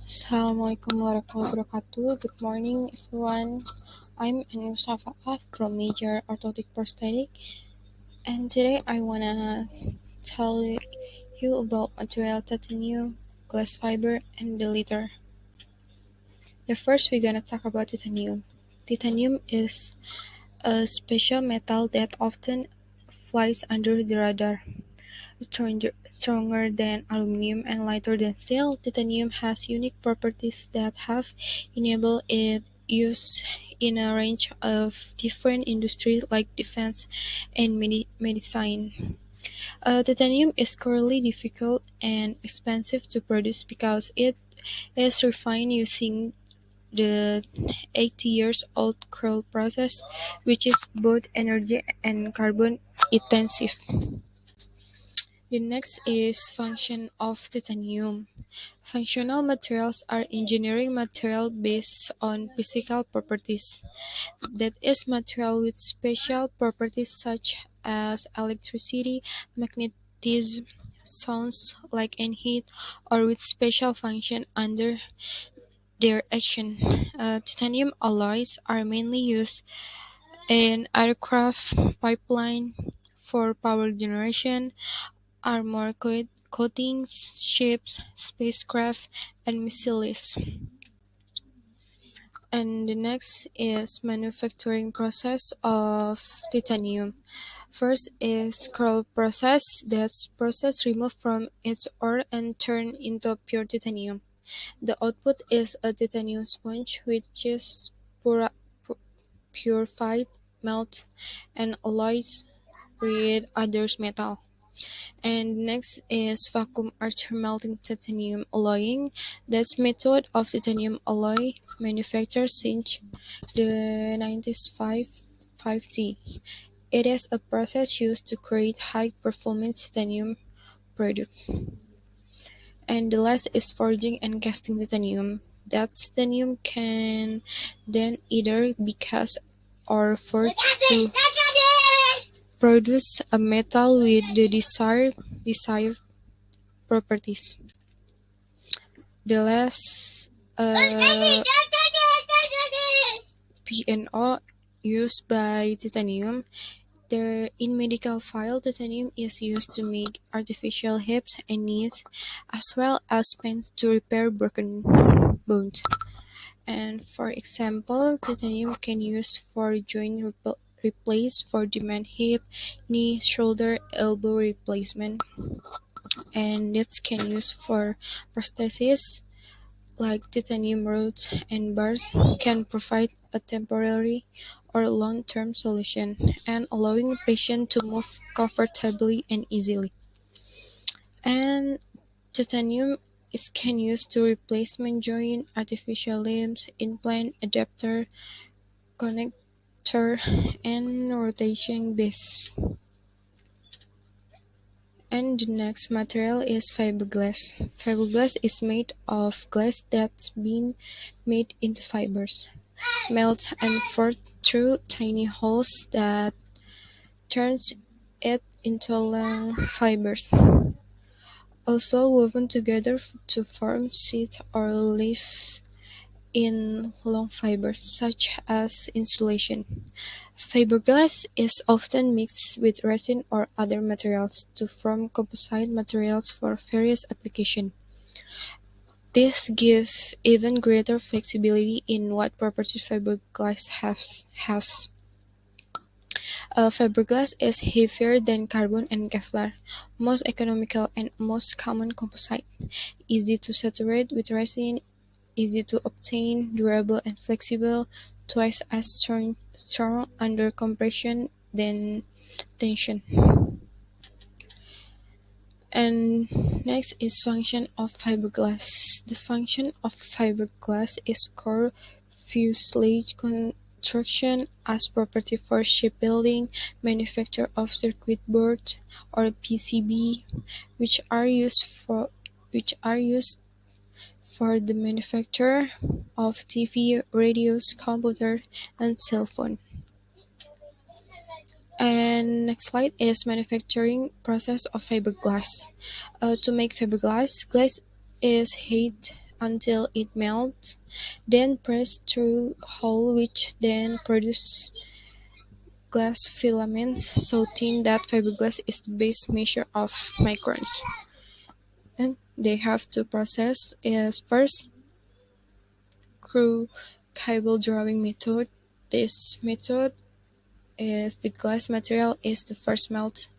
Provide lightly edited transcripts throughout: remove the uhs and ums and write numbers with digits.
Assalamualaikum warahmatullahi wabarakatuh. Good morning, everyone. I'm Aini Safa'ah from major Orthotic Prosthetic, and today I wanna tell you about material titanium, glass fiber, and the litter. The first we're gonna talk about titanium. Titanium is a special metal that often flies under the radar. Stronger than aluminum and lighter than steel, titanium has unique properties that have enabled its use in a range of different industries like defense and medicine. Titanium is currently difficult and expensive to produce because it is refined using the 80 years old curl process, which is both energy and carbon intensive. The next is function of titanium. Functional materials are engineering material based on physical properties. That is, material with special properties such as electricity, magnetism, sounds like and heat, or with special function under their action. Titanium alloys are mainly used in aircraft, pipeline, for power generation, armor coatings, ships, spacecraft, and missiles. And the next is manufacturing process of titanium. First is curl process. That's process removed from its ore and turned into pure titanium. The output is a titanium sponge which is purified, melted, and alloyed with other metal. And next is vacuum arc melting titanium alloying. That's method of titanium alloy manufactured since the 1950s. It is a process used to create high-performance titanium products. And the last is forging and casting titanium. That titanium can then either be cast or forged to produce a metal with the desired properties. The last PNO used by titanium. In medical field, titanium is used to make artificial hips and knees, as well as pens to repair broken bones. And for example, titanium can use for joint replace for demand hip, knee, shoulder, elbow replacement, and it can use for prosthesis like titanium rods and bars can provide a temporary or long-term solution and allowing patient to move comfortably and easily. And titanium is can use to replacement joint, artificial limbs, implant, adapter, connector, and rotation base. And the next material is fiberglass. Fiberglass is made of glass that's been made into fibers, melted and forged through tiny holes that turns it into long fibers, also woven together to form sheets or leaves in long fibers, such as insulation. Fiberglass is often mixed with resin or other materials to form composite materials for various applications. This gives even greater flexibility in what properties fiberglass has. Fiberglass is heavier than carbon and Kevlar, most economical and most common composite, easy to saturate with resin, easy to obtain, durable and flexible, twice as strong under compression than tension. And next is function of fiberglass. The function of fiberglass is core fuselage construction as property for shipbuilding, manufacture of circuit boards or PCB, which are used for the manufacture of TV, radios, computer, and cell phone. And next slide is manufacturing process of fiberglass. To make fiberglass, glass is until it melts, then press through hole which then produce glass filaments so thin that fiberglass is the base measure of microns. And they have to process is first through cable drawing method. This method is the glass material is the first melt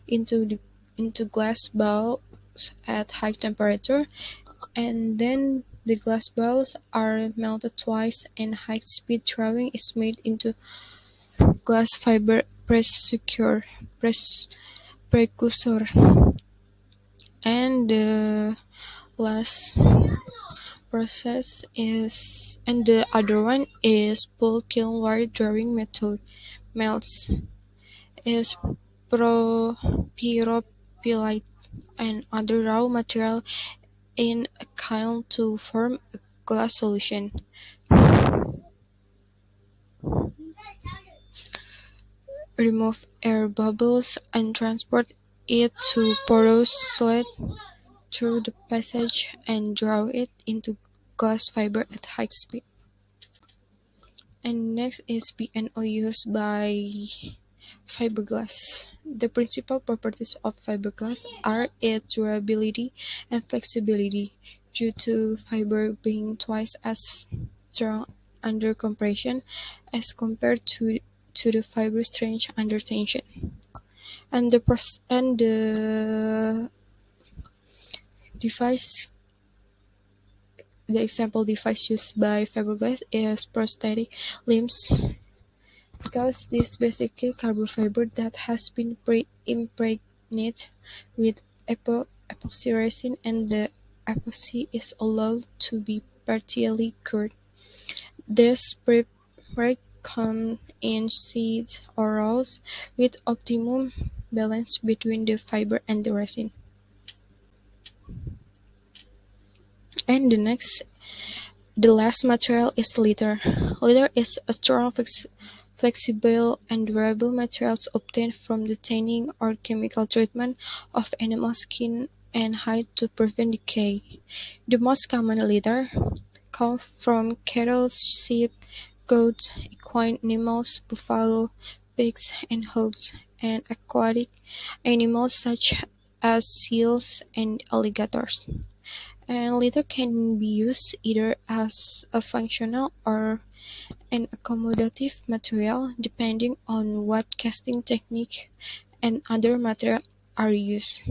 into glass balls at high temperature, and then the glass balls are melted twice, and high-speed drawing is made into glass fiber precursor. And the last process is, and the other one is pull kiln wire drawing method. Melts is pyropylite and other raw material in a kiln to form a glass solution. Remove air bubbles and transport it to porous slit through the passage and draw it into glass fiber at high speed. And next is PNO used by fiberglass. The principal properties of fiberglass are its durability and flexibility, due to fiber being twice as strong under compression as compared to the fiber strength under tension. And the device, the example device used by fiberglass is prosthetic limbs, because this basically carbon fiber that has been pre-impregnated with epoxy resin, and the epoxy is allowed to be partially cured. This prepreg comes in sheets or rolls with optimum balance between the fiber and the resin. And the last material is leather. Leather is a strong, flexible, and durable material obtained from the tanning or chemical treatment of animal skin and hide to prevent decay. The most common leather comes from cattle, sheep, goats, equine animals, buffalo, pigs, and hogs, and aquatic animals such as seals and alligators. And leather can be used either as a functional or an accommodative material, depending on what casting technique and other materials are used.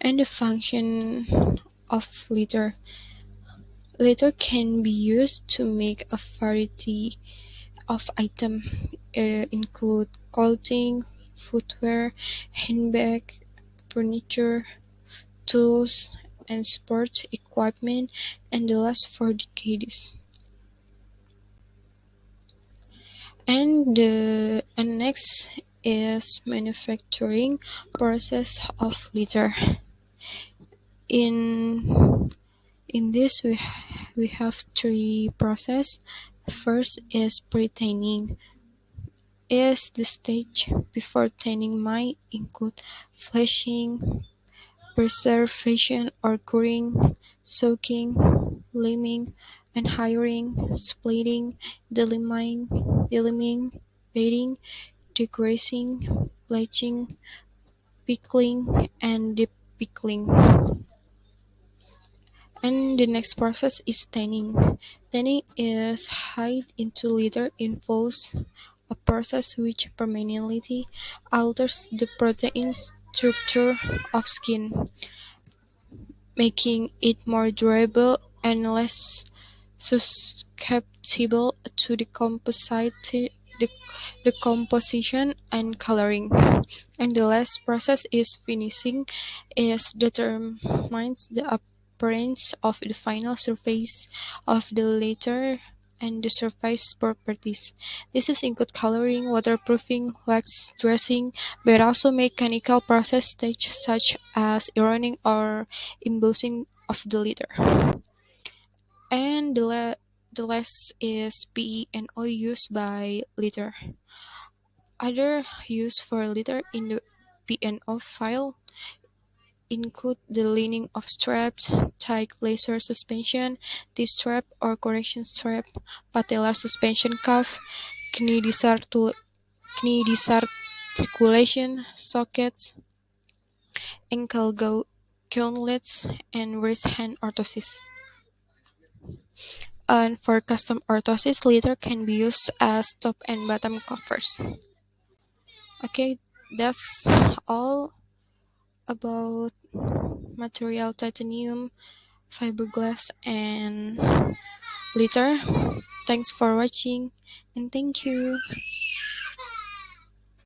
And the function of leather. Leather can be used to make a variety of items, include clothing, footwear, handbag, furniture, tools, and sports equipment, and last for decades. And next is manufacturing process of leather. In this we have three process. First is pre-tanning. Is the stage before tanning might include fleshing, preservation or curing, soaking, liming, and hiring, splitting, deliming, bedding, degreasing, bleaching, pickling, and depickling. And the next process is tanning. Tanning is hide into leather involves a process which permanently alters the protein structure of skin, making it more durable and less susceptible to decomposition and coloring. And the last process is finishing, is determines the appearance of the final surface of the leather and the surface properties. This is include coloring, waterproofing, wax dressing, but also mechanical process stages such as ironing or embossing of the leather. And the last is PE and O used by leather. Other use for leather in the P&O file include the lining of straps, tight lacer suspension, D-strap or correction strap, patellar suspension cuff, knee disarticulation sockets, ankle gauntlets, and wrist hand orthosis. And for custom orthosis, leather can be used as top and bottom covers. Okay, that's all about material titanium, fiberglass, and leather. Thanks for watching, and thank you.